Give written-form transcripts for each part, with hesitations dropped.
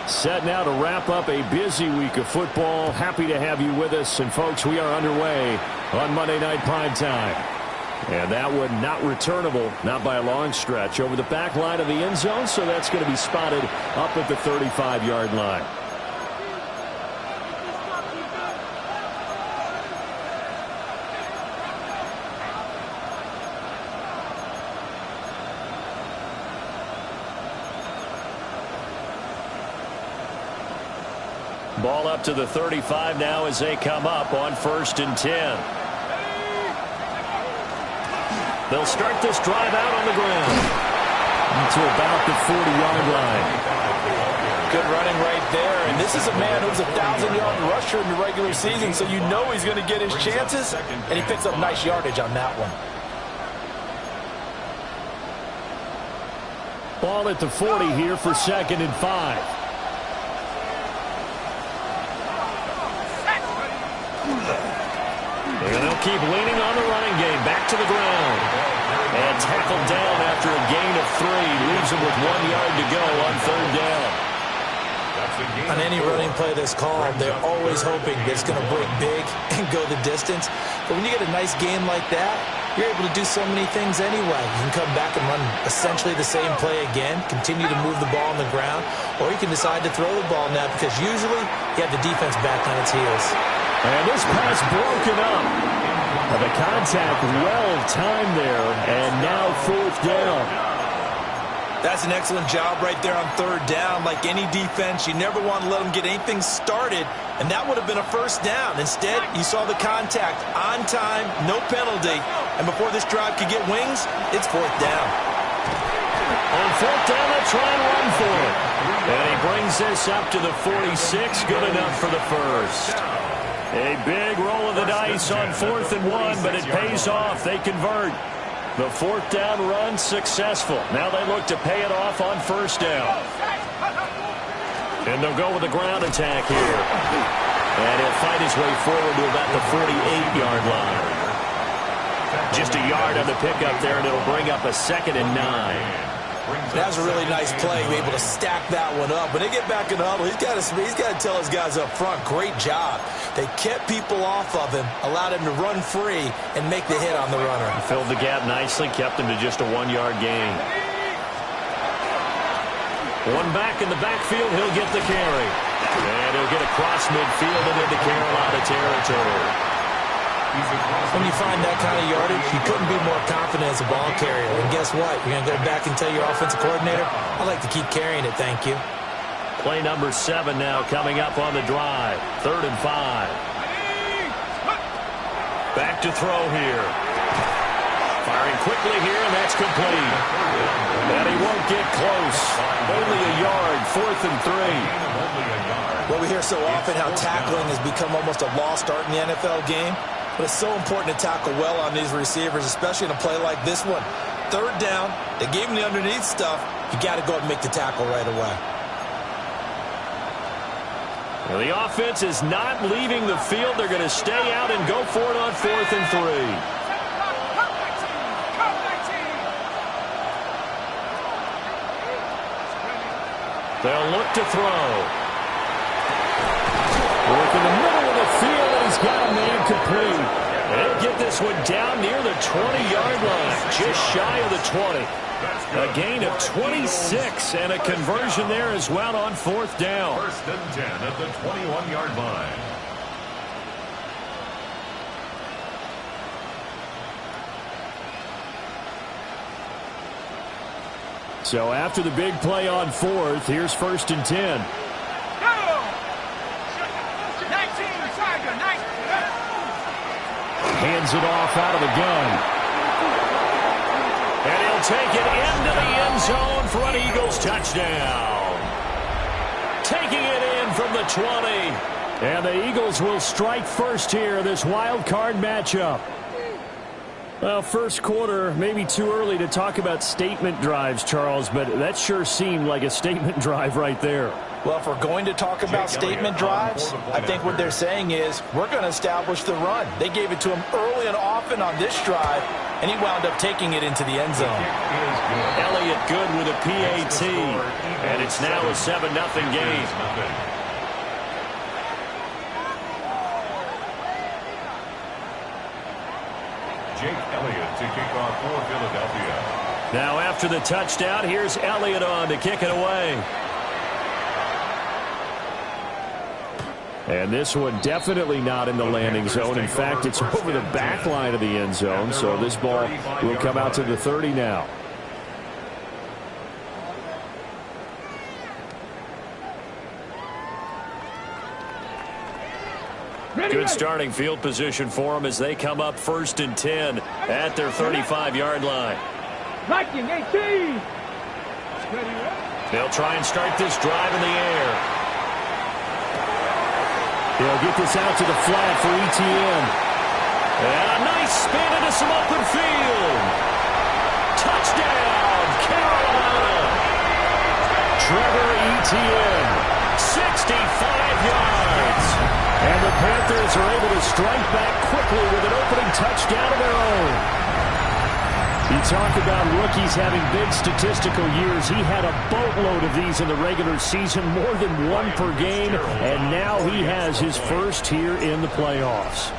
Set now to wrap up a busy week of football. Happy to have you with us. And, folks, we are underway on Monday Night Primetime. And that one not returnable, not by a long stretch, over the back line of the end zone. So that's going to be spotted up at the 35-yard line. Ball up to the 35 now as they come up on 1st and 10. They'll start this drive out on the ground to about the 40-yard line. Good running right there. And this is a man who's a 1,000-yard rusher in the regular season, so you know he's going to get his chances, and he picks up nice yardage on that one. Ball at the 40 here for 2nd and 5. And they'll keep leaning on the running game. Back to the ground. And tackled down after a gain of 3. Leaves him with 1 yard to go on 3rd down. On any running play that's called, they're always hoping that it's going to break big and go the distance. But when you get a nice game like that, you're able to do so many things anyway. You can come back and run essentially the same play again, continue to move the ball on the ground, or you can decide to throw the ball now because usually you have the defense back on its heels. And this pass broken up. The contact well-timed there, and now 4th down. That's an excellent job right there on 3rd down. Like any defense, you never want to let them get anything started, and that would have been a 1st down. Instead, you saw the contact on time, no penalty, and before this drive could get wings, it's 4th down. On 4th down, they'll try and run for it. And he brings this up to the 46, good enough for the 1st. A big roll of the dice on 4th and 1, but it pays off. They convert. The 4th down run successful. Now they look to pay it off on 1st down. And they'll go with the ground attack here. And he'll fight his way forward to about the 48-yard line. Just a yard on the pickup there, and it'll bring up a 2nd and 9. That was a really nice play, able to stack that one up. When they get back in the huddle, he's got to tell his guys up front, great job. They kept people off of him, allowed him to run free, and make the hit on the runner. He filled the gap nicely, kept him to just a 1-yard gain. One back in the backfield, he'll get the carry. And he'll get across midfield and into Carolina territory. When you find that kind of yardage, you couldn't be more confident as a ball carrier. And guess what? You're going to go back and tell your offensive coordinator, I'd like to keep carrying it, thank you. Play number 7 now coming up on the drive. 3rd and 5. Back to throw here. Firing quickly here, and that's complete. And he won't get close. Only a yard, 4th and 3. Well, we hear so often how tackling has become almost a lost art in the NFL game. But it's so important to tackle well on these receivers, especially in a play like this one. 3rd down, they gave him the underneath stuff. You got to go and make the tackle right away. Well, the offense is not leaving the field. They're going to stay out and go for it on 4th and 3. They'll look to throw. Work in the middle of the field, and he's got a man complete. They'll get this one down near the 20-yard line, just shy of the 20. A gain of 26 and a conversion there as well on 4th down. 1st and 10 at the 21-yard line. So after the big play on 4th, here's 1st and 10. Hands it off out of the gun. And he'll take it into the end zone for an Eagles touchdown. Taking it in from the 20. And the Eagles will strike first here, this wild card matchup. Well, first quarter, maybe too early to talk about statement drives, Charles, but that sure seemed like a statement drive right there. Well, if we're going to talk about statement drives, I think what they're saying is we're going to establish the run. They gave it to him early and often on this drive, and he wound up taking it into the end zone. Elliott good with a PAT, and it's now a 7-0 game. Jake Elliott to kick off for Philadelphia. Now after the touchdown, here's Elliott on to kick it away. And this one definitely not in the landing zone. In fact, it's over the back line of the end zone. So this ball will come out to the 30 now. Good starting field position for them as they come up 1st and 10 at their 35-yard line. They'll try and start this drive in the air. They'll get this out to the flat for Etienne. And a nice spin into some open field. Touchdown, Carolina. Trevor Etienne, 65 yards. And the Panthers are able to strike back quickly with an opening touchdown of their own. You talk about rookies having big statistical years. He had a boatload of these in the regular season, more than one per game, and now he has his first here in the playoffs.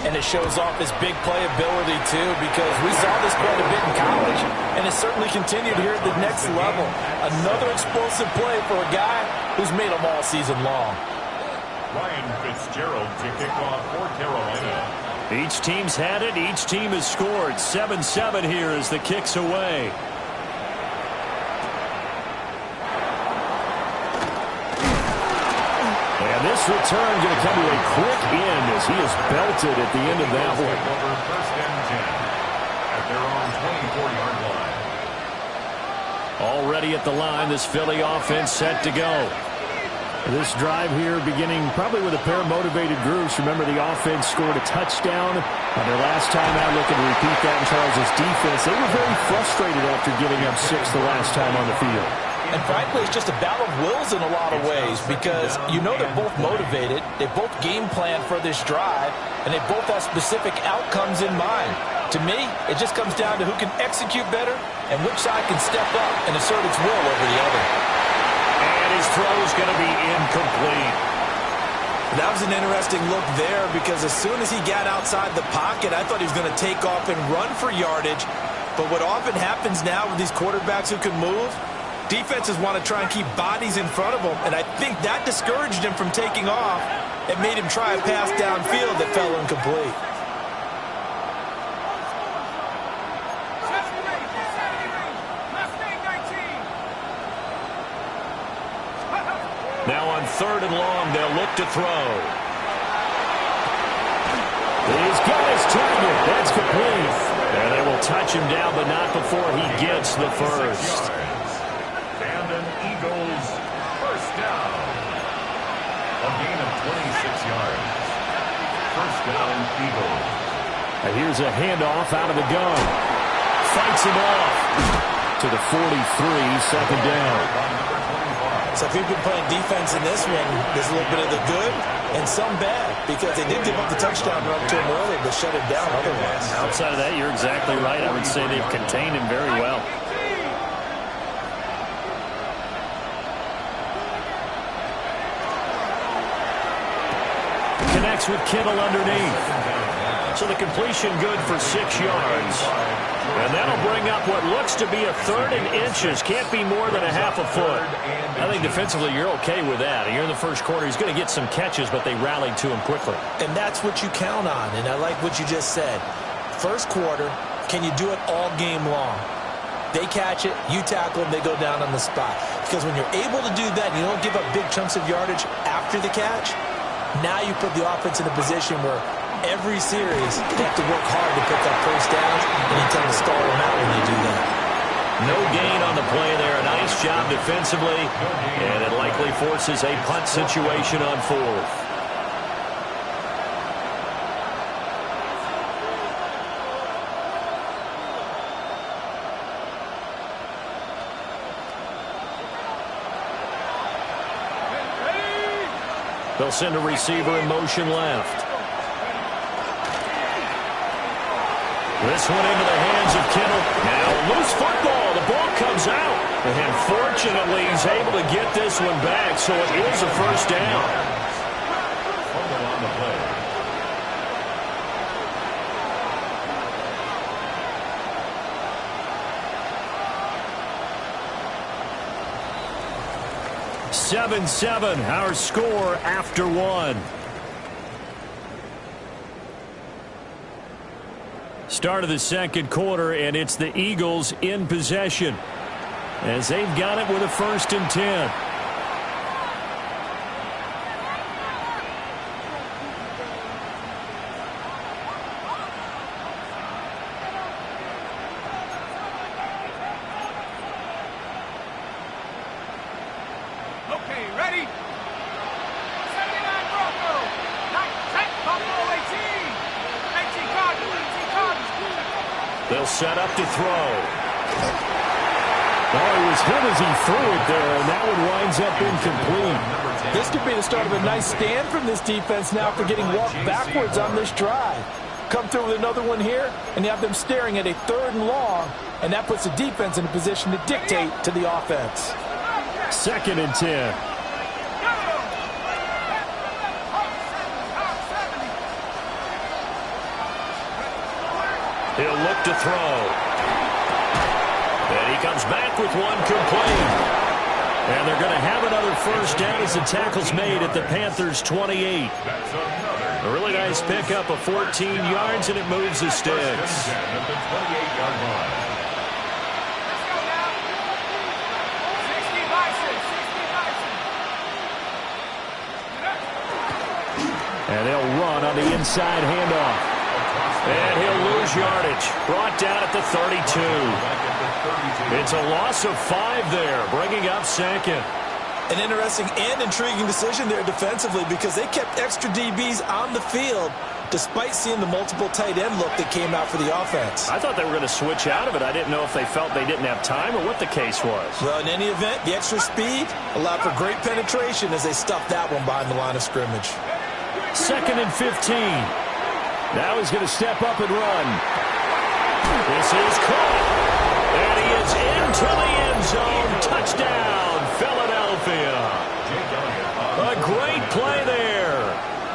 And it shows off his big playability, too, because we saw this quite a bit in college, and it certainly continued here at the next level. Another explosive play for a guy who's made them all season long. Ryan Fitzgerald to kick off for Carolina. Each team's had it. Each team has scored. 7-7 here as the kick's away. And this return going to come to a quick end as he is belted at the end of that one. First and 10 at their own 24-yard line. Already at the line, this Philly offense set to go. This drive here beginning probably with a pair of motivated groups. Remember, the offense scored a touchdown on their last time out, looking to repeat that in Charles' defense. They were very frustrated after giving up 6 the last time on the field. And frankly, it's just a battle of wills in a lot of ways because you know they're both motivated. They both game plan for this drive, and they both have specific outcomes in mind. To me, it just comes down to who can execute better and which side can step up and assert its will over the other. His throw is going to be incomplete. That was an interesting look there because as soon as he got outside the pocket, I thought he was going to take off and run for yardage. But what often happens now with these quarterbacks who can move, defenses want to try and keep bodies in front of them, and I think that discouraged him from taking off and made him try a pass downfield that fell incomplete. Now on 3rd and long, they'll look to throw. He's got his target. That's complete. And they will touch him down, but not before he gets the first. And an Eagles first down. A gain of 26 yards. First down, Eagles. And here's a handoff out of the gun. Fights him off to the 43, 2nd down. So if you've been playing defense in this one, there's a little bit of the good and some bad because they did give up the touchdown run to him earlier to shut him down otherwise. Outside of that, you're exactly right. I would say they've contained him very well. Connects with Kittle underneath. So the completion good for 6 yards. And that'll bring up what looks to be a 3rd and inches. Can't be more than a half a foot. I think defensively you're okay with that. You're in the first quarter. He's going to get some catches, but they rallied to him quickly. And that's what you count on. And I like what you just said. First quarter, can you do it all game long? They catch it, you tackle them, they go down on the spot. Because when you're able to do that and you don't give up big chunks of yardage after the catch, now you put the offense in a position where every series they have to work hard to pick up first downs, and you tend to stall them out when they do that. No gain on the play there. A nice job defensively, and it likely forces a punt situation on 4th. They'll send a receiver in motion left. This one into the hands of Kittle. Now loose football. The ball comes out. And fortunately, he's able to get this one back, so it is a first down. Fumble on the play. Seven, our score after one. Start of the second quarter, and it's the Eagles in possession as they've got it with a 1st and 10. Okay, ready? 79 Bronco. 9 Buffalo 18. 18 Cardinals. 18 Cardinals. They'll set up to throw. Oh, he was hit as he threw it there, and that one winds up incomplete. This could be the start of a nice stand from this defense now for getting walked backwards on this drive. Come through with another one here, and you have them staring at a 3rd and long, and that puts the defense in a position to dictate to the offense. 2nd and 10. He'll look to throw. And he comes back with one complete. And they're going to have another first down as the tackle's made at the Panthers' 28. A really nice pickup of 14 yards, and it moves the sticks. At the 28-yard line. Let's go now. 60 Bison. 60 Bison. And they'll run on the inside handoff. And he'll lose yardage. Brought down at the 32. It's a loss of 5 there, bringing up 2nd. An interesting and intriguing decision there defensively because they kept extra DBs on the field despite seeing the multiple tight end look that came out for the offense. I thought they were going to switch out of it. I didn't know if they felt they didn't have time or what the case was. Well, in any event, the extra speed allowed for great penetration as they stuffed that one behind the line of scrimmage. 2nd and 15. Now he's going to step up and run. This is caught. And he is into the end zone. Touchdown, Philadelphia. A great play there.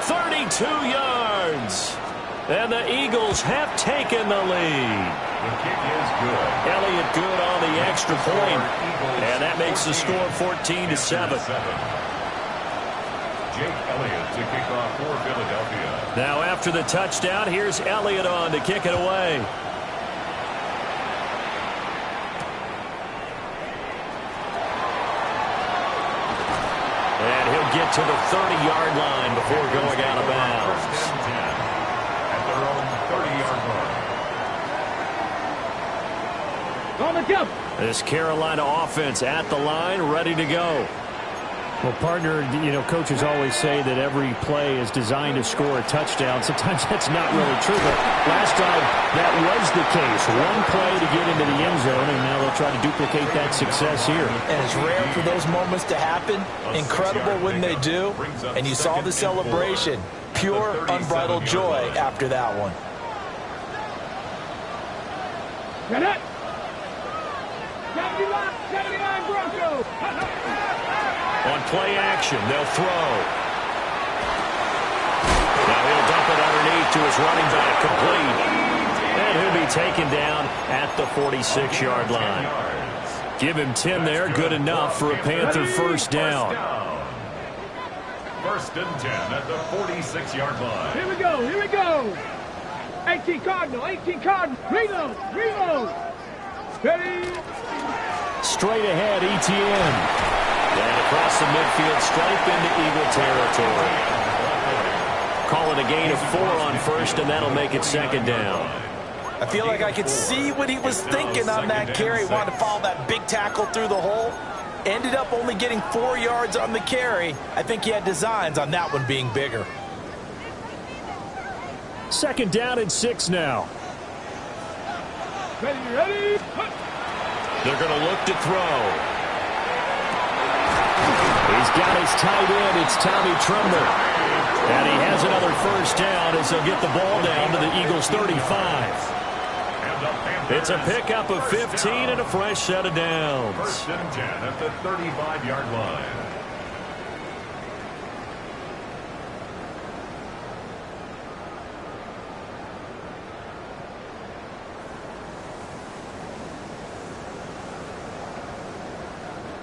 32 yards. And the Eagles have taken the lead. The kick is good. Elliott good on the extra point. And that makes the score 14-7. Jake Elliott to kick off for Philadelphia. Now after the touchdown, here's Elliott on to kick it away. And he'll get to the 30-yard line before going out of bounds. At their own 30-yard line. On the jump. This Carolina offense at the line, ready to go. Well, partner, coaches always say that every play is designed to score a touchdown. Sometimes that's not really true, but last time that was the case. One play to get into the end zone, and now they'll try to duplicate that success here. And it's rare for those moments to happen. Incredible when they do. And you saw the celebration. Pure, unbridled joy after that one. Get it. 79 Bronco. On play action, they'll throw. Now he'll dump it underneath to his running back, complete. And he'll be taken down at the 46-yard line. Give him 10 there, good enough for a Panther first down. 1st and 10 at the 46-yard line. Here we go. Here we go. 18 Cardinal. 18 Cardinal. Reload. Reload. Ready. Straight ahead, ETN. And across the midfield stripe into Eagle territory. Call it a gain of 4 on 1st, and that'll make it 2nd down. I feel like I could see what he was thinking on that carry. Wanted to follow that big tackle through the hole. Ended up only getting 4 yards on the carry. I think he had designs on that one being bigger. 2nd down and 6 now. Ready. They're going to look to throw. He's got his tight end. It's Tommy Tremble. And he has another first down as he'll get the ball down to the Eagles' 35. It's a pickup of 15 and a fresh set of downs. First and 10 at the 35-yard line.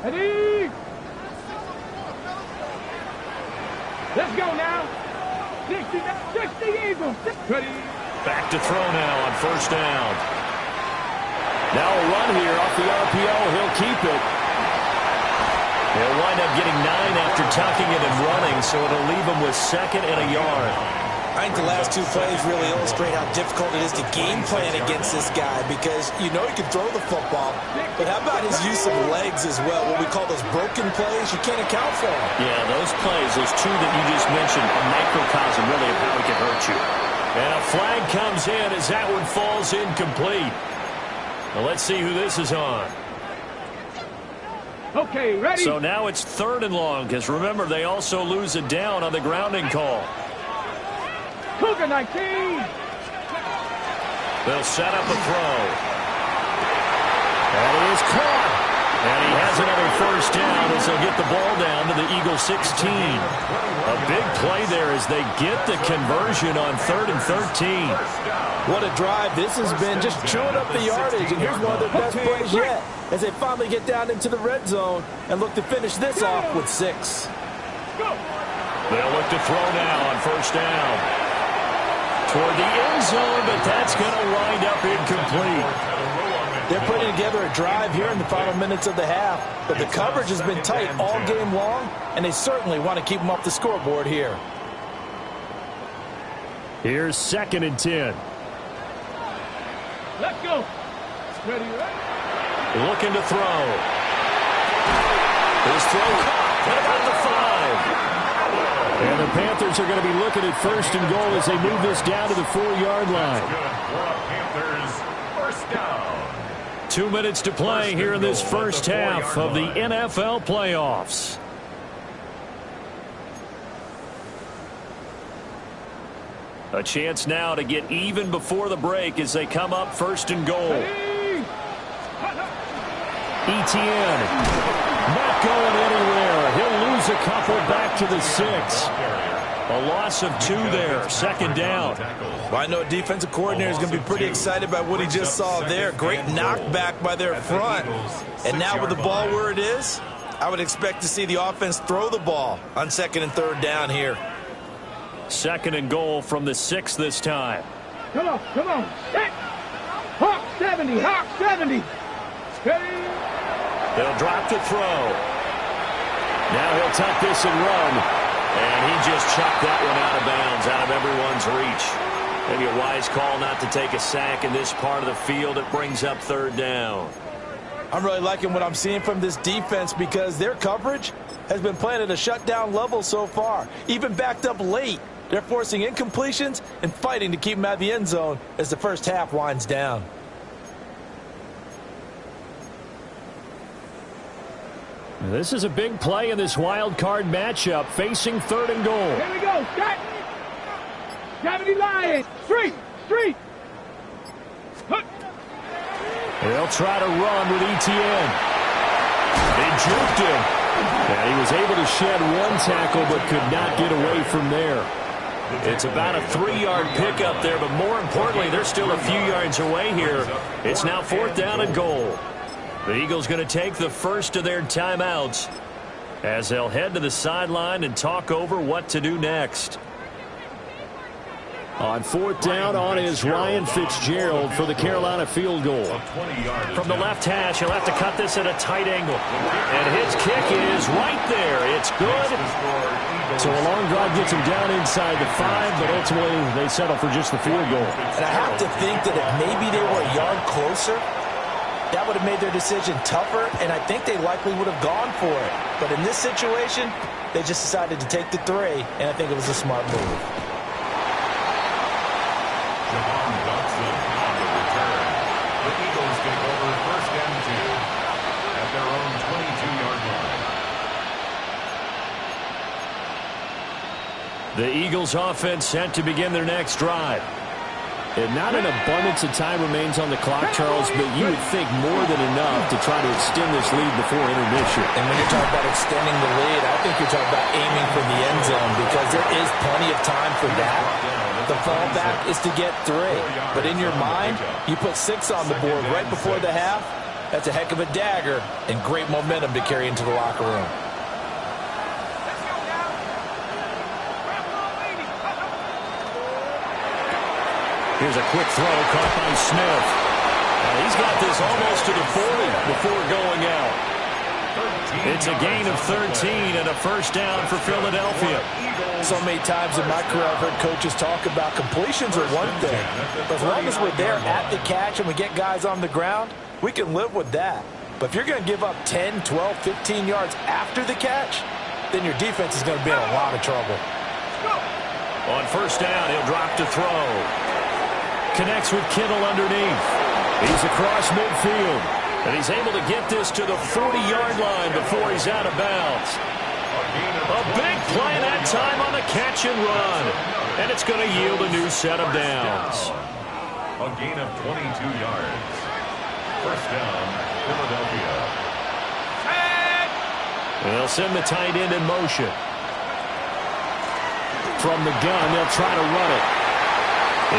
Ready? Let's go now. 60 Eagles. Ready? Back to throw now on first down. Now a run here off the RPO. He'll keep it. He'll wind up getting 9 after tucking it and running, so it'll leave him with 2nd and a yard. I think the last 2 plays really illustrate how difficult it is to game plan against this guy because you know he can throw the football, but how about his use of legs as well? What we call those broken plays, you can't account for them. Yeah, those plays, those 2 that you just mentioned, a microcosm really of how he can hurt you. And a flag comes in as that one falls incomplete. Well, let's see who this is on. Okay, ready? So now it's 3rd and long because remember they also lose it down on the grounding call. Cougar 19. They'll set up a throw. And he is caught. And he has another first down as they'll get the ball down to the Eagles' 16. A big play there as they get the conversion on 3rd and 13. What a drive this has been, just chewing up the yardage, and here's one of their best plays yet as they finally get down into the red zone and look to finish this off with 6. They'll look to throw now on first down. Toward the end zone, but that's going to wind up incomplete. They're putting together a drive here in the final minutes of the half, but the coverage has been tight all game long, and they certainly want to keep them off the scoreboard here. Here's 2nd and 10. Let's go. Ready? Looking to throw. His throw caught at about the 5. And the Panthers are going to be looking at 1st and goal as they move this down to the 4-yard line. Panthers, first down. 2 minutes to play here in this first half of the NFL playoffs. A chance now to get even before the break as they come up 1st and goal. Etienne not going anywhere. He'll lose a couple back to the 6. A loss of 2 there. 2nd down. Well, I know a defensive coordinator is going to be pretty excited by what he just saw there. Great knockback by their front. And now with the ball where it is, I would expect to see the offense throw the ball on 2nd and 3rd down here. 2nd and goal from the 6 this time. Come on, come on. Hit. Hawk 70, Hawk 70. Ready? They'll drop to throw. Now he'll tuck this and run. And he just chucked that one out of bounds, out of everyone's reach. Maybe a wise call not to take a sack in this part of the field. It brings up 3rd down. I'm really liking what I'm seeing from this defense because their coverage has been playing at a shutdown level so far. Even backed up late, they're forcing incompletions and fighting to keep them out of the end zone as the first half winds down. This is a big play in this wild card matchup, facing 3rd and goal. Here we go. Start. 70 Lions. Street. They'll try to run with Etienne. They juked him. And he was able to shed 1 tackle but could not get away from there. It's about a 3-yard pickup there, but more importantly, they're still a few yards away here. It's now 4th down and goal. The Eagles going to take the first of their timeouts as they'll head to the sideline and talk over what to do next. On 4th down, on is Ryan Fitzgerald for the Carolina field goal. From the left hash, he'll have to cut this at a tight angle. And his kick is right there. It's good. So a long drive gets him down inside the 5, but ultimately they settle for just the field goal. And I have to think that if maybe they were a yard closer, that would have made their decision tougher, and I think they likely would have gone for it. But in this situation, they just decided to take the 3, and I think it was a smart move. The Eagles take over 1st and 2 at their own 22-yard line. The Eagles offense set to begin their next drive. And not an abundance of time remains on the clock, Charles, but you would think more than enough to try to extend this lead before intermission. And when you're talking about extending the lead, I think you're talking about aiming for the end zone because there is plenty of time for that. The fallback is to get 3. But in your mind, you put 6 on the board right before the half. That's a heck of a dagger and great momentum to carry into the locker room. Here's a quick throw caught by Smith. He's got this almost to the 40 before going out. It's a gain of 13 and a first down for Philadelphia. So many times in my career I've heard coaches talk about completions are one thing. But as long as we're there at the catch and we get guys on the ground, we can live with that. But if you're going to give up 10, 12, 15 yards after the catch, then your defense is going to be in a lot of trouble. On first down, he'll drop to throw. Connects with Kittle underneath. He's across midfield. And he's able to get this to the 40-yard line before he's out of bounds. A big play that time on the catch and run. And it's going to yield a new set of downs. A gain of 22 yards. First down, Philadelphia. They'll send the tight end in motion. From the gun, they'll try to run it.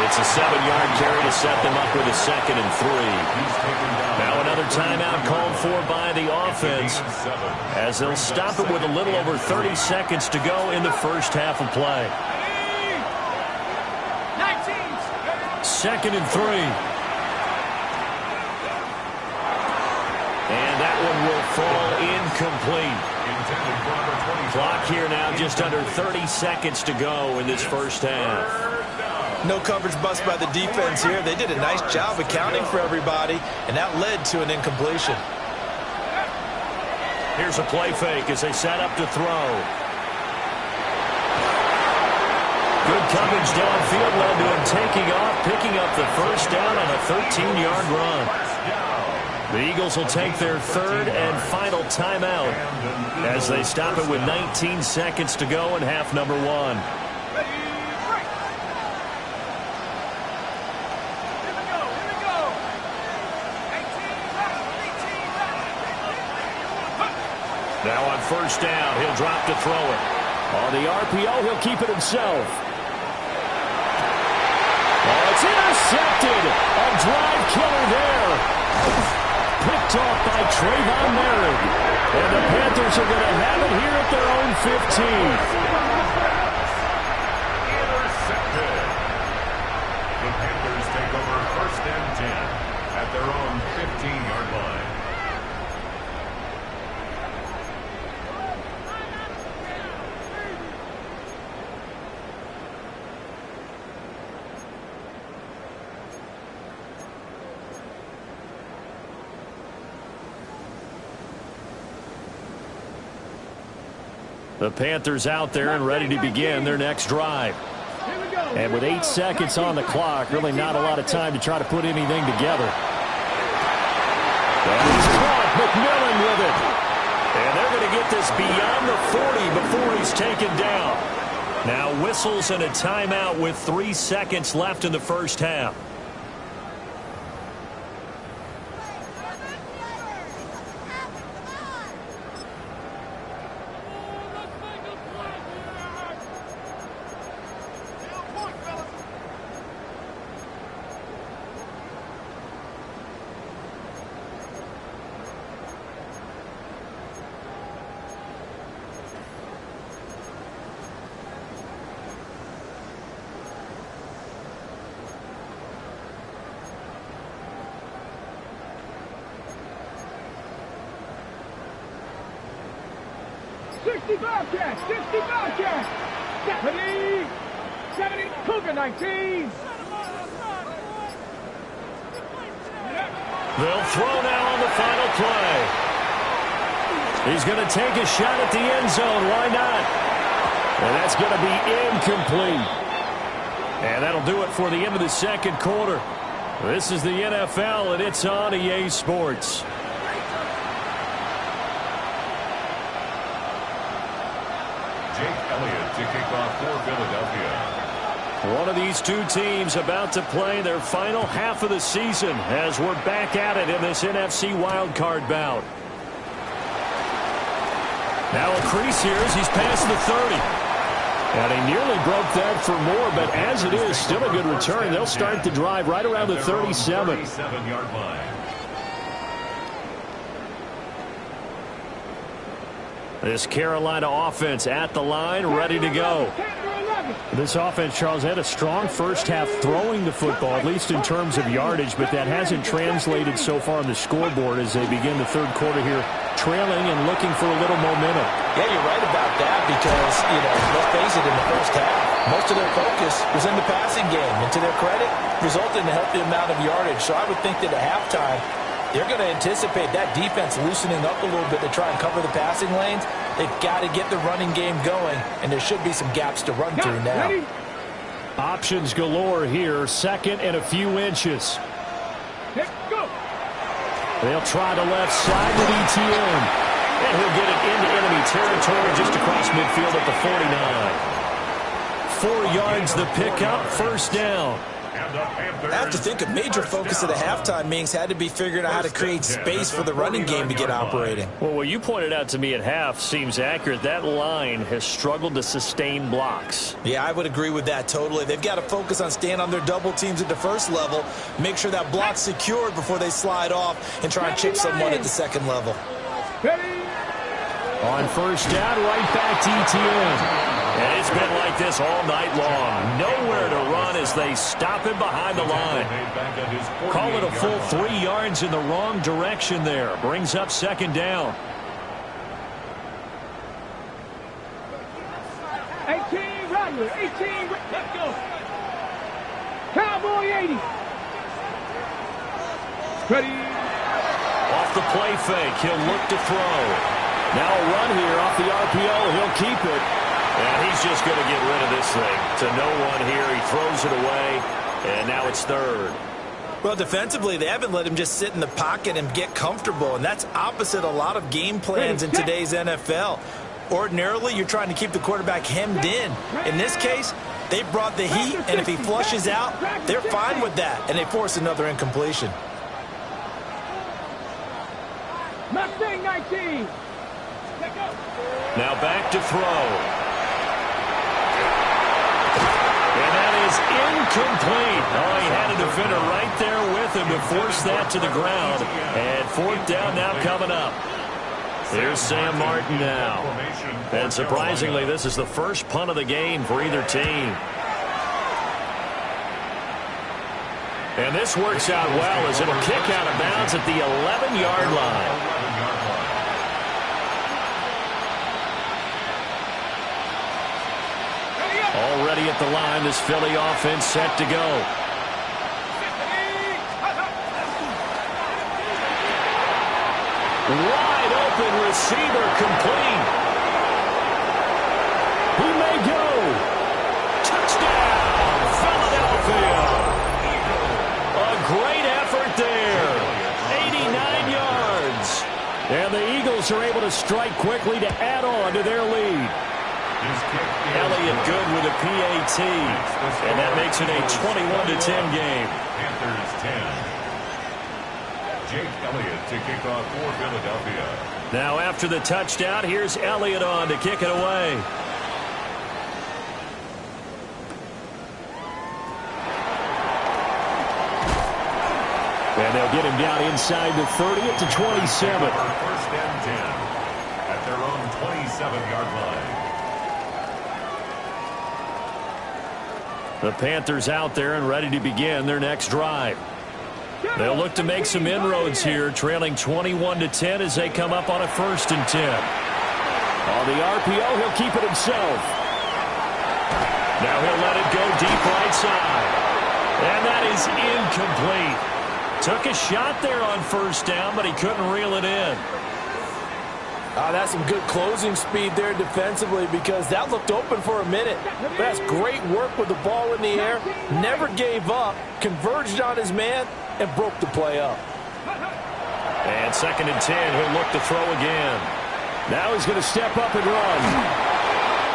It's a 7-yard carry to set them up with a 2nd and 3. Now another timeout called for by the offense as they'll stop it with a little over 30 seconds to go in the first half of play. 2nd and 3. And that one will fall incomplete. Clock here now just under 30 seconds to go in this first half. No coverage bust by the defense here. They did a nice job accounting for everybody, and that led to an incompletion. Here's a play fake as they set up to throw. Good coverage downfield led to him taking off, picking up the first down on a 13-yard run. The Eagles will take their 3rd and final timeout as they stop it with 19 seconds to go in half number 1. Now on first down, he'll drop to throw it. On the RPO, he'll keep it himself. Oh, it's intercepted. A drive killer there. Picked off by Trayvon Merrick. And the Panthers are going to have it here at their own 15. Intercepted. The Panthers take over 1st and 10 at their own 15-yard line. The Panthers out there and ready to begin their next drive. And with 8 seconds on the clock, really not a lot of time to try to put anything together. And he's caught. McMillan with it. And they're going to get this beyond the 40 before he's taken down. Now whistles and a timeout with 3 seconds left in the first half. Bobcats. 70, Cougar 19. They'll throw now on the final play. He's going to take a shot at the end zone. Why not? And that's going to be incomplete. And that'll do it for the end of the second quarter. This is the NFL, and it's on EA Sports. Jake Elliott to kick off for Philadelphia. One of these two teams about to play their final half of the season as we're back at it in this NFC wildcard bout. Now a crease here as he's past the 30. And he nearly broke that for more, but as it is, still a good return. They'll start the drive right around the 37. 37-yard line. This Carolina offense at the line, ready to go. This offense, Charles, had a strong first half throwing the football, at least in terms of yardage, but that hasn't translated so far on the scoreboard as they begin the third quarter here, trailing and looking for a little momentum. Yeah, you're right about that because, let's face it, in the first half, most of their focus was in the passing game. And to their credit, resulted in a healthy amount of yardage. So I would think that at halftime, they're going to anticipate that defense loosening up a little bit to try and cover the passing lanes. They've got to get the running game going, and there should be some gaps to run through now. Options galore here, second and a few inches. Let's go. They'll try the left side with ETN. And he'll get it into enemy territory just across midfield at the 49. 4 yards the pickup, first down. I have to think a major focus of the halftime meetings had to be figuring out how to create space for the running game to get operating. Well, what you pointed out to me at half seems accurate. That line has struggled to sustain blocks. Yeah, I would agree with that totally. They've got to focus on staying on their double teams at the first level, make sure that block's secured before they slide off and try and chip someone at the second level. On first down, right back to ETN. And it's been like this all night long. Nowhere to run as they stop him behind the line. Call it a full 3 yards in the wrong direction there. Brings up second down. 18, Rattler, 18, let's go. Cowboy 80. Ready. Off the play fake, he'll look to throw. Now a run here off the RPO, he'll keep it. And he's just going to get rid of this thing. To no one here, he throws it away, and now it's third. Well, defensively, they haven't let him just sit in the pocket and get comfortable, and that's opposite a lot of game plans in today's NFL. Ordinarily, you're trying to keep the quarterback hemmed in. In this case, they brought the heat, and if he flushes out, they're fine with that, and they force another incompletion. Mustang 19. Let's go. Now back to throw. And that is incomplete. Oh, he had a defender right there with him to force that to the ground. And fourth down now coming up. Here's Sam Martin now. And surprisingly, this is the first punt of the game for either team. And this works out well as it'll kick out of bounds at the 11-yard line. Already at the line, this Philly offense set to go. Wide open receiver complete. He may go. Touchdown, Philadelphia. A great effort there. 89 yards. And the Eagles are able to strike quickly to add on to their lead. Elliott good with a PAT, and that makes it a 21-10 game. Panthers 10. Jake Elliott to kick off for Philadelphia. Now after the touchdown, here's Elliott on to kick it away. And they'll get him down inside the 30 at the 27. First and 10 at their own 27-yard line. The Panthers out there and ready to begin their next drive. They'll look to make some inroads here, trailing 21-10 as they come up on a 1st and 10. On the RPO, he'll keep it himself. Now he'll let it go deep right side. And that is incomplete. Took a shot there on first down, but he couldn't reel it in. That's some good closing speed there defensively because that looked open for a minute. That's great work with the ball in the air. Never gave up, converged on his man, and broke the play up. And 2nd and 10, he'll look to throw again. Now he's going to step up and run.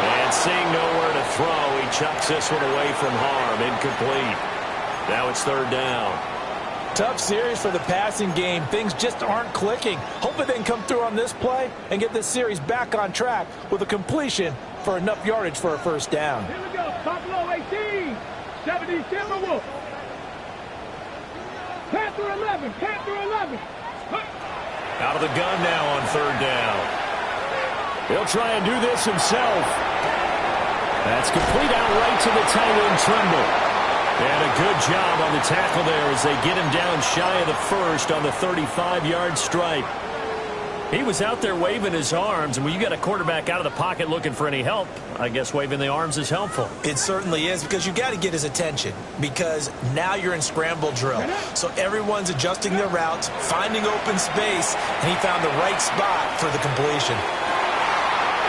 And seeing nowhere to throw. He chucks this one away from harm. Incomplete. Now it's third down. Tough series for the passing game. Things just aren't clicking. Hopefully they can come through on this play and get this series back on track with a completion for enough yardage for a first down. Here we go. Buffalo 18. 70 Timberwolves. Panther 11. Panther 11. Out of the gun now on third down. He'll try and do this himself. That's complete out right to the tight end, Trimble. And a good job on the tackle there as they get him down shy of the first on the 35-yard stripe. He was out there waving his arms, and when you got a quarterback out of the pocket looking for any help, I guess waving the arms is helpful. It certainly is, because you got to get his attention, because now you're in scramble drill. So everyone's adjusting their routes, finding open space, and he found the right spot for the completion.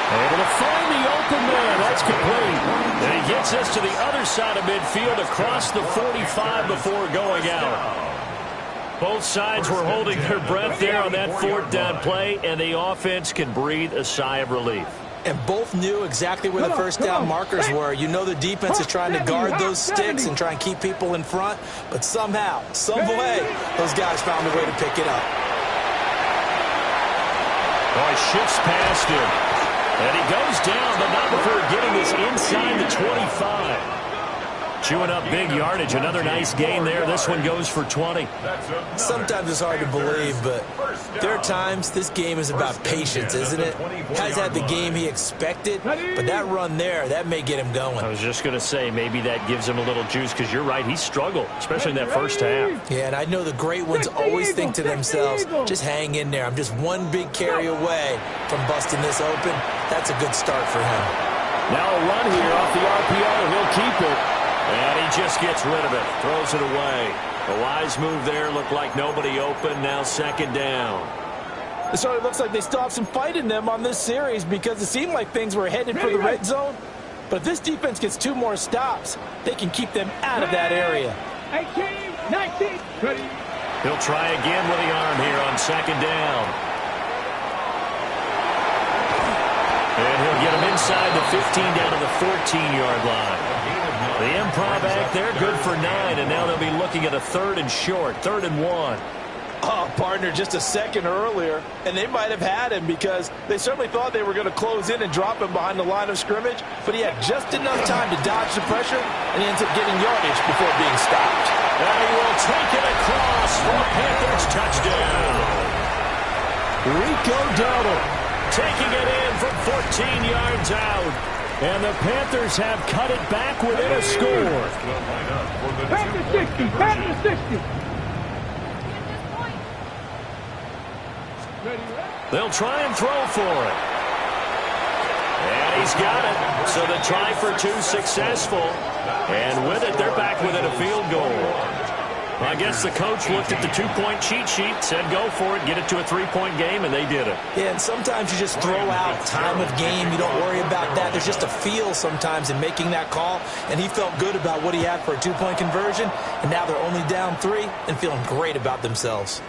Able to find the open man. That's complete. And he gets us to the other side of midfield across the 45 before going out. Both sides were holding their breath there on that fourth down play, and the offense can breathe a sigh of relief. And both knew exactly where the first down markers were. You know the defense is trying to guard those sticks and try and keep people in front, but somehow, some way, those guys found a way to pick it up. Oh, he shifts past him. And he goes down, but not before getting this inside the 25. Chewing up big yardage. Another nice gain there. This one goes for 20. Sometimes it's hard to believe, but there are times this game is about patience, isn't it? Has had the game he expected, but that run there, that may get him going. I was just going to say, maybe that gives him a little juice, because you're right, he struggled, especially in that first half. Yeah, and I know the great ones always think to themselves, just hang in there. I'm just one big carry away from busting this open. That's a good start for him. Now a run here off the RPO. He'll keep it. And he just gets rid of it, throws it away. A wise move there, looked like nobody open, now second down. It sort of looks like they still have some fight in them on this series, because it seemed like things were headed for the red zone. But if this defense gets 2 more stops, they can keep them out of that area. 18, 19, 20. He'll try again with the arm here on second down. And he'll get him inside the 15 down to the 14-yard line. The improv act there, good for 9, and now they'll be looking at a 3rd and short, 3rd and 1. Oh, partner, just a second earlier, and they might have had him, because they certainly thought they were going to close in and drop him behind the line of scrimmage, but he had just enough time to dodge the pressure, and he ends up getting yardage before being stopped. And he will take it across for a Panthers touchdown. Rico Dowdle taking it in from 14 yards out. And the Panthers have cut it back within a score. Panthers 60, Panthers 60. They'll try and throw for it. And he's got it. So the try for 2 successful. And with it, they're back within a field goal. I guess the coach looked at the 2-point cheat sheet, said go for it, get it to a 3-point game, and they did it. Yeah, and sometimes you just throw out time of game. You don't worry about that. There's just a feel sometimes in making that call, and he felt good about what he had for a 2-point conversion, and now they're only down 3 and feeling great about themselves.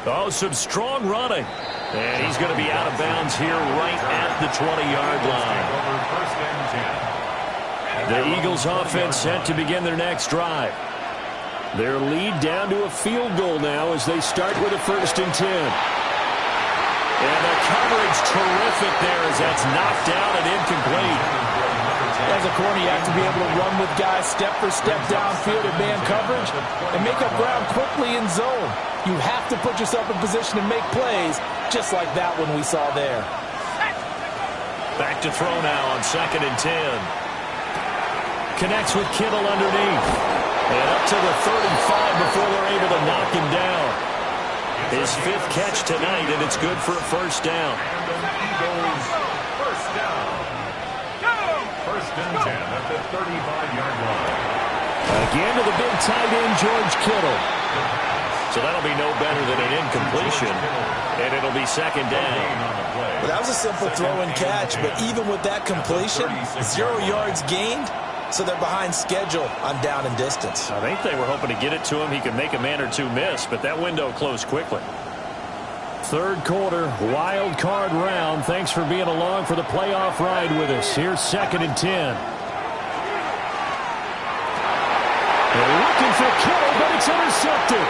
Oh, some strong running. And he's going to be out of bounds here right at the 20-yard line. The Eagles offense set to begin their next drive. Their lead down to a field goal now as they start with a 1st and 10. And the coverage terrific there as that's knocked down and incomplete. As a corner, you have to be able to run with guys step for step downfield in man coverage and make up ground quickly in zone. You have to put yourself in position to make plays, just like that one we saw there. Back to throw now on 2nd and 10. Connects with Kittle underneath. And up to the 35 before they're able to knock him down. His 5th catch tonight, and it's good for a first down. And the Eagles first down. First and 10 at the 35-yard line. Again to the big tight end, George Kittle. So that'll be no better than an incompletion, and it'll be second down. Well, that was a simple throw and catch, but even with that completion, 0 yards gained. So they're behind schedule on down and distance. I think they were hoping to get it to him. He could make a man or 2 miss, but that window closed quickly. Third quarter, wild card round. Thanks for being along for the playoff ride with us. Here's 2nd and 10. They're looking for Kittle, but it's intercepted.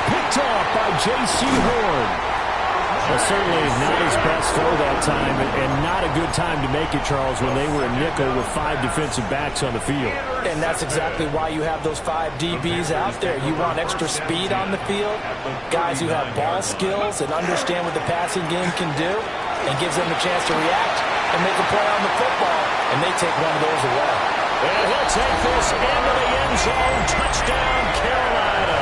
Picked off by J.C. Horn. Well, certainly not his best throw that time, and not a good time to make it, Charles, when they were in nickel with 5 defensive backs on the field. And that's exactly why you have those 5 DBs out there. You want extra speed on the field, guys who have ball skills and understand what the passing game can do, and gives them a chance to react and make a play on the football, and they take one of those away. And he'll take this into the end zone. Touchdown, Carolina.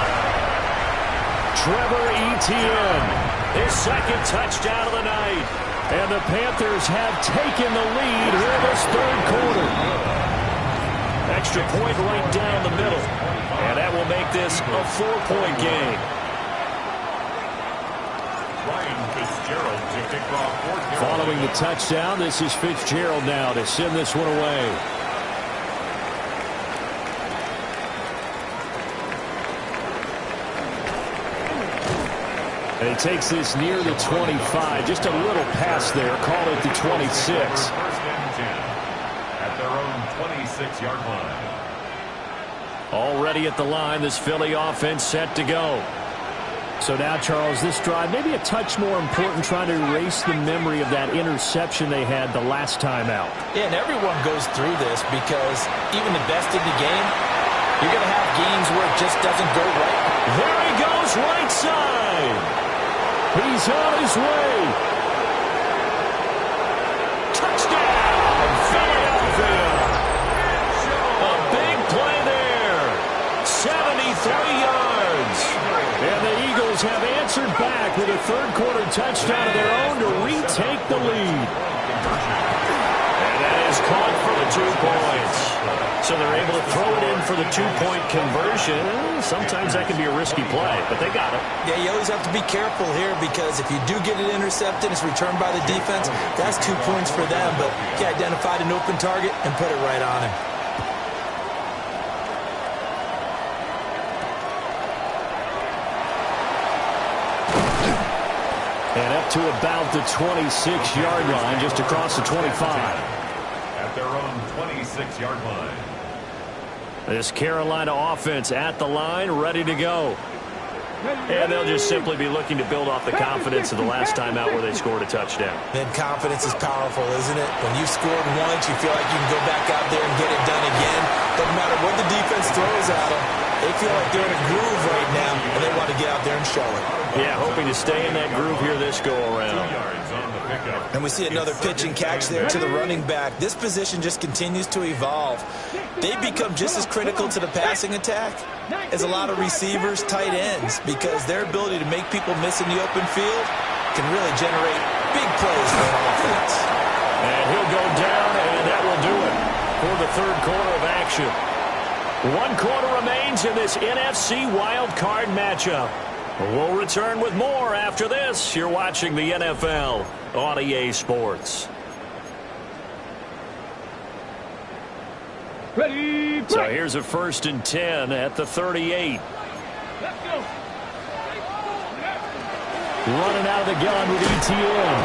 Trevor Etienne. His 2nd touchdown of the night. And the Panthers have taken the lead here in this 3rd quarter. Extra point right down the middle. And that will make this a 4-point game. Following the touchdown, this is Fitzgerald now to send this one away. And he takes this near the 25. Just a little pass there. Call it the 26. 1st and 10 at their own 26-yard line. Already at the line, this Philly offense set to go. So now, Charles, this drive maybe a touch more important, trying to erase the memory of that interception they had the last time out. Yeah, and everyone goes through this because even the best in the game, you're going to have games where it just doesn't go right. There he goes, right side. He's on his way. Touchdown, Philadelphia. A big play there. 73 yards. And the Eagles have answered back with a 3rd quarter touchdown of their own to retake the lead. And that is caught for the 2 points. So they're able to throw it in for the 2-point conversion. Sometimes that can be a risky play, but they got it. Yeah, you always have to be careful here because if you do get it intercepted, it's returned by the defense. That's 2 points for them, but he identified an open target and put it right on him. And up to about the 26-yard line, just across the 25. At their own 26-yard line. This Carolina offense at the line, ready to go. And they'll just simply be looking to build off the confidence of the last time out where they scored a touchdown. Then confidence is powerful, isn't it? When you scored once, you feel like you can go back out there and get it done again. Doesn't matter what the defense throws at them. They feel like they're in a groove right now, and they want to get out there and show it. Yeah, hoping to stay in that groove here this go-around. And we see another pitch and catch there to the running back. This position just continues to evolve. They become just as critical to the passing attack as a lot of receivers, tight ends, because their ability to make people miss in the open field can really generate big plays for an offense. And he'll go down, and that will do it for the 3rd quarter of action. 1 quarter remains in this NFC wild card matchup. We'll return with more after this. You're watching the NFL on EA Sports. Ready, So here's a 1st and 10 at the 38. let's go. Running out of the gun with Etienne.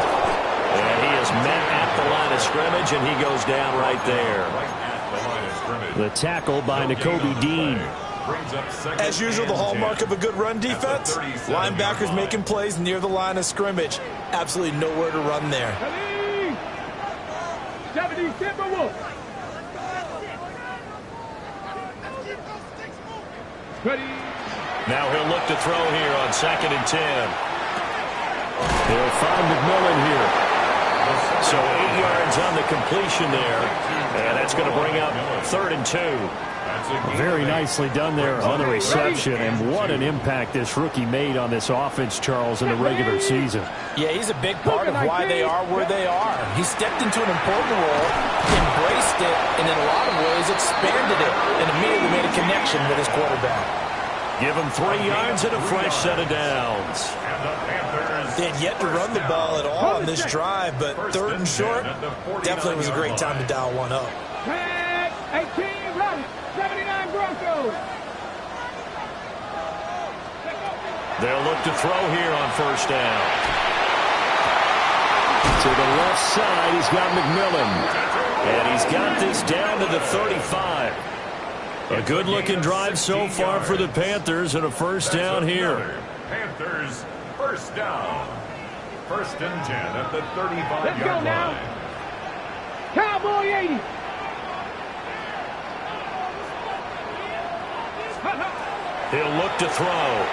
And he is met at the line of scrimmage, and he goes down right there. The tackle by Nakobe Dean. As usual, the hallmark of a good run defense, linebackers making plays near the line of scrimmage. Absolutely nowhere to run there. Ready, 70 Timberwolves. Ready. Now he'll look to throw here on 2nd and 10. They'll find McMillan here. So 8 yards on the completion there. And that's going to bring up 3rd and 2. Very nicely done there on the reception, and what an impact this rookie made on this offense, Charles, in the regular season. Yeah, he's a big part of why they are where they are. He stepped into an important role, embraced it, and in a lot of ways expanded it, and immediately made a connection with his quarterback. Give him 3 yards and a fresh set of downs. They had yet to run the ball at all on this drive, but 3rd and short, definitely was a great time to dial one up. 18, run. 79 Broncos. They'll look to throw here on first down. To the left side, he's got McMillan. And he's got this down to the 35. A good-looking drive so far for the Panthers, and a first down here. Panthers first down. First and 10 at the 35-yard line. Cowboy 80. He'll look to throw.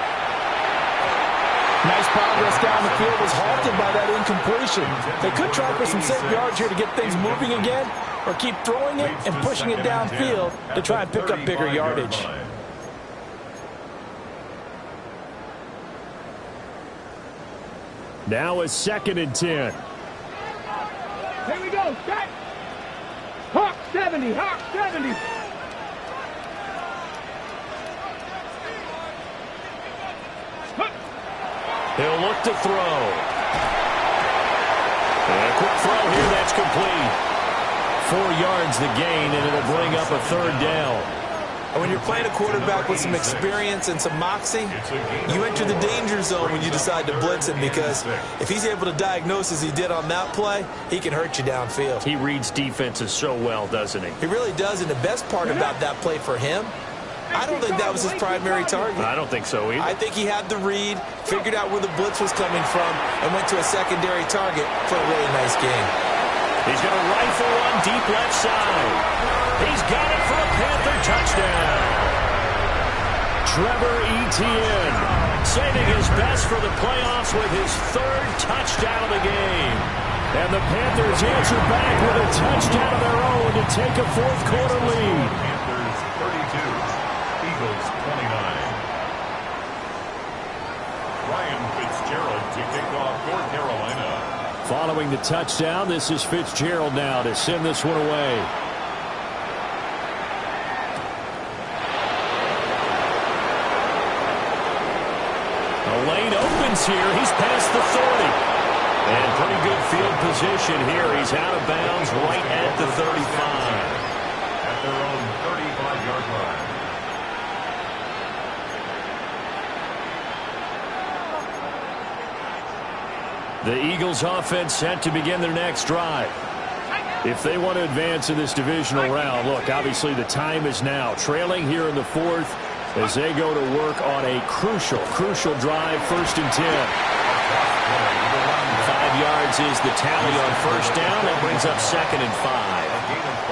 Nice progress down the field was halted by that incompletion. They could try for some safe yards here to get things moving again, or keep throwing it and pushing it downfield to try and pick up bigger yardage. Now a 2nd and 10. Here we go. Set. Hawk 70. Hawk 70. He'll look to throw. And a quick throw here, that's complete. 4 yards the gain, and it'll bring up a third down. And when you're playing a quarterback with some experience and some moxie, you enter the danger zone when you decide to blitz him, because if he's able to diagnose as he did on that play, he can hurt you downfield. He reads defenses so well, doesn't he? He really does, and the best part about that play for him, I don't think that was his primary target. I don't think so either. I think he had the read, figured out where the blitz was coming from, and went to a secondary target for a really nice gain. He's going to rifle one deep left side. He's got it for a Panther touchdown. Trevor Etienne saving his best for the playoffs with his 3rd touchdown of the game. And the Panthers answer back with a touchdown of their own to take a 4th quarter lead. Panthers 32. Eagles 29. Ryan Fitzgerald to kick off for Carolina. Following the touchdown, this is Fitzgerald now to send this one away. The lane opens here. He's past the 30. And pretty good field position here. He's out of bounds right at the 35. At their own 35-yard line. The Eagles offense set to begin their next drive. If they want to advance in this divisional round, look, obviously the time is now. Trailing here in the 4th as they go to work on a crucial drive, 1st and 10. 5 yards is the tally on first down. That brings up 2nd and 5.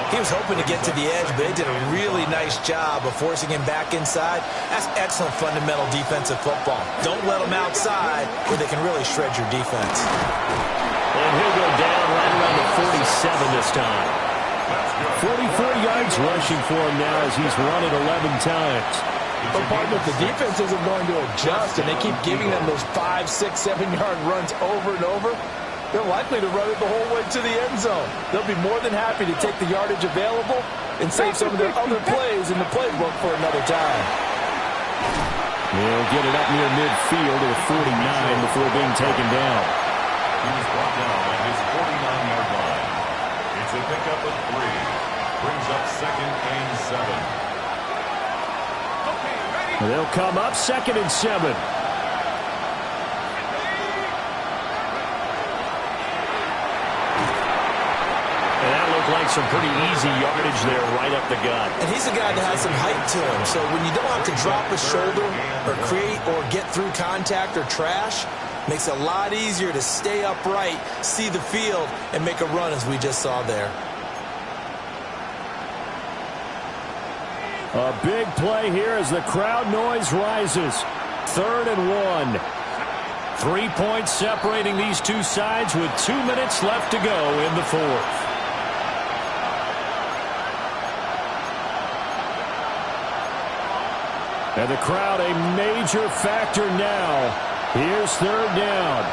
He was hoping to get to the edge, but they did a really nice job of forcing him back inside. That's excellent fundamental defensive football. Don't let them outside where they can really shred your defense. And he'll go down right around the 47 this time. 44 yards rushing for him now as he's run it 11 times. But partner, if the defense isn't going to adjust and they keep giving them those 5, 6, 7-yard runs over and over, they're likely to run it the whole way to the end zone. They'll be more than happy to take the yardage available and save some of their other plays in the playbook for another time. They'll get it up near midfield at 49 before being taken down. He was brought down at his 49-yard line. It's a pickup of 3. Brings up 2nd and 7. They'll come up 2nd and 7. And that looked like some pretty easy yardage there right up the gut. And he's a guy that has some height to him, so when you don't have to drop a shoulder or create or get through contact or trash, makes it a lot easier to stay upright, see the field, and make a run as we just saw there. A big play here as the crowd noise rises. 3rd and 1. 3 points separating these two sides with 2 minutes left to go in the 4th. And the crowd a major factor now. Here's 3rd down.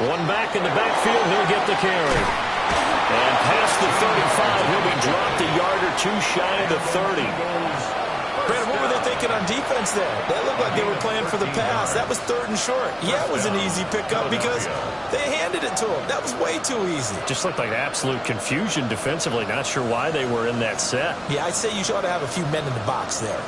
One back in the backfield, he'll get the carry. And past the 35, he'll be dropped a yard or 2 shy of the 30. Brandon, what were they thinking on defense there? That looked like they were playing for the pass. That was 3rd and short. Yeah, it was an easy pickup because they handed it to him. That was way too easy. Just looked like absolute confusion defensively. Not sure why they were in that set. Yeah, I'd say you ought to have a few men in the box there.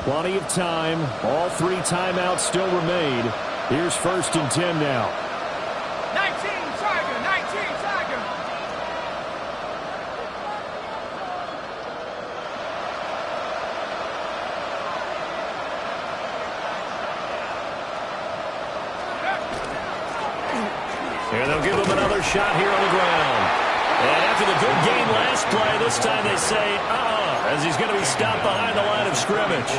Plenty of time. All 3 timeouts still remain. Here's 1st and 10 now. 19, Tiger, 19, Tiger. Here they'll give him another shot here on the ground. And after the good game last play, this time they say, as he's going to be stopped behind the line of scrimmage.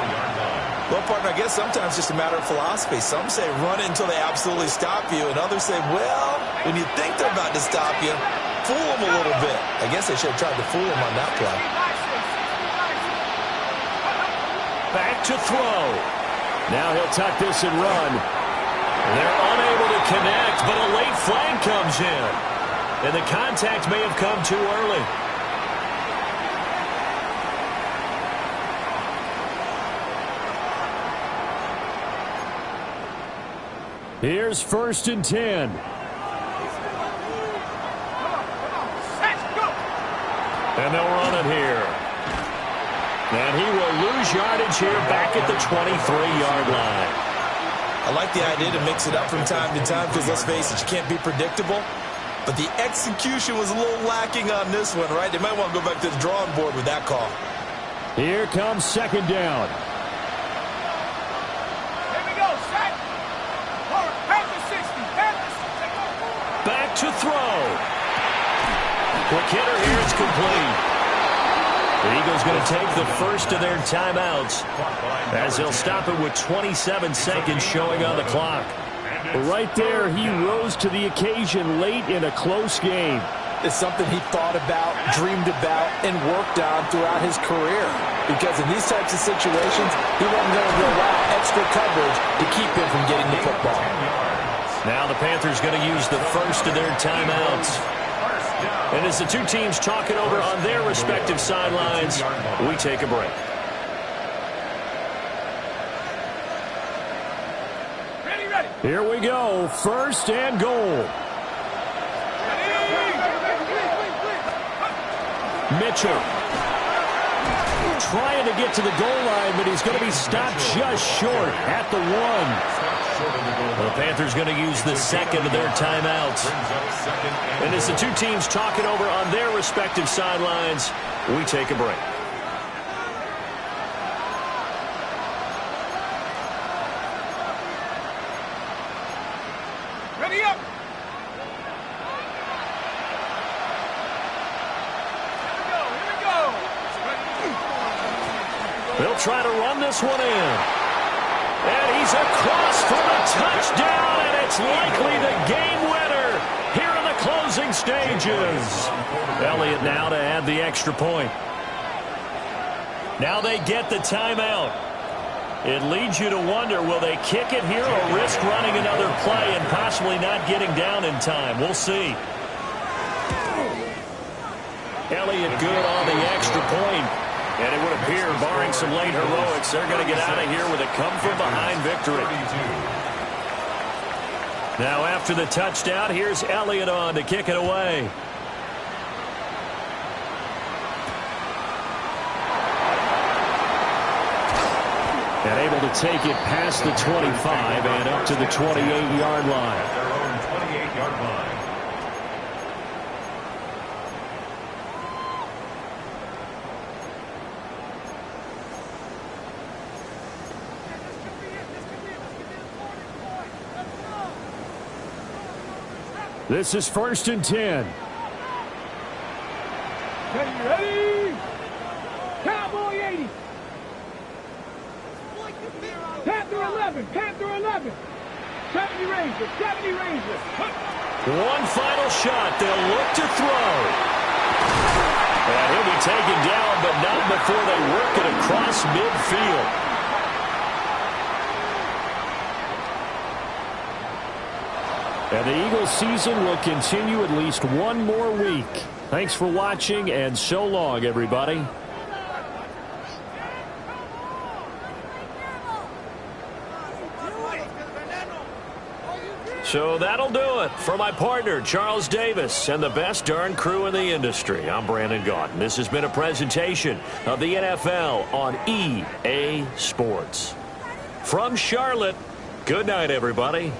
Well, partner, I guess sometimes it's just a matter of philosophy. Some say run it until they absolutely stop you, and others say, well, when you think they're about to stop you, fool them a little bit. I guess they should have tried to fool them on that play. Back to throw. Now he'll tuck this and run. They're unable to connect, but a late flag comes in. And the contact may have come too early. Here's 1st and 10. And they'll run it here. And he will lose yardage here back at the 23-yard line. I like the idea to mix it up from time to time because, let's face it, you can't be predictable. But the execution was a little lacking on this one, right? They might want to go back to the drawing board with that call. Here comes 2nd down. Here we go, set. Panthers 60, Panthers 60. Back to throw. Quick hitter here, it's complete. The Eagles going to take the first of their timeouts as they'll stop it with 27 seconds showing on the clock. Right there, he rose to the occasion late in a close game. It's something he thought about, dreamed about, and worked on throughout his career. Because in these types of situations, he wasn't going to allow extra coverage to keep him from getting the football. Now the Panthers going to use the first of their timeouts. And as the two teams talk it over on their respective sidelines, we take a break. Ready. Here we go, 1st and goal. Mitchell trying to get to the goal line, but he's going to be stopped just short at the 1. The Panthers going to use the second of their timeouts. And as the two teams talk it over on their respective sidelines, we take a break. Ready up. Here we go. They'll try to run this one in. And he's across for the touchdown, and it's likely the game winner here in the closing stages. Elliott now to add the extra point. Now they get the timeout. It leads you to wonder, will they kick it here or risk running another play and possibly not getting down in time? We'll see. Elliott good on the extra point. And it would appear, barring some late heroics, they're going to get out of here with a come-from-behind victory. Now after the touchdown, here's Elliott on to kick it away. And able to take it past the 25 and up to the 28-yard line. Their own 28-yard line. This is 1st and 10. Ready? Cowboy 80. Panther 11. 70 Rangers. One final shot. They'll look to throw. And he'll be taken down, but not before they work it across midfield. And the Eagles season will continue at least one more week. Thanks for watching, and so long, everybody. So that'll do it for my partner, Charles Davis, and the best darn crew in the industry. I'm Brandon Gaudin. This has been a presentation of the NFL on EA Sports. From Charlotte, good night, everybody.